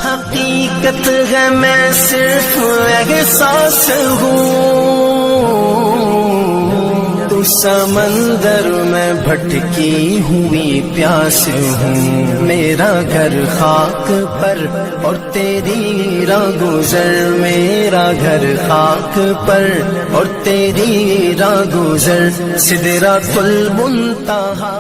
हकीकत है मैं सिर्फ एहसास हूँ, तू समंदर में भटकी हुई प्यास हूँ। मेरा घर खाक पर और तेरी राह गुजर, मेरा घर खाक पर और तेरी राह गुजर। सिदरातुल मुंतहा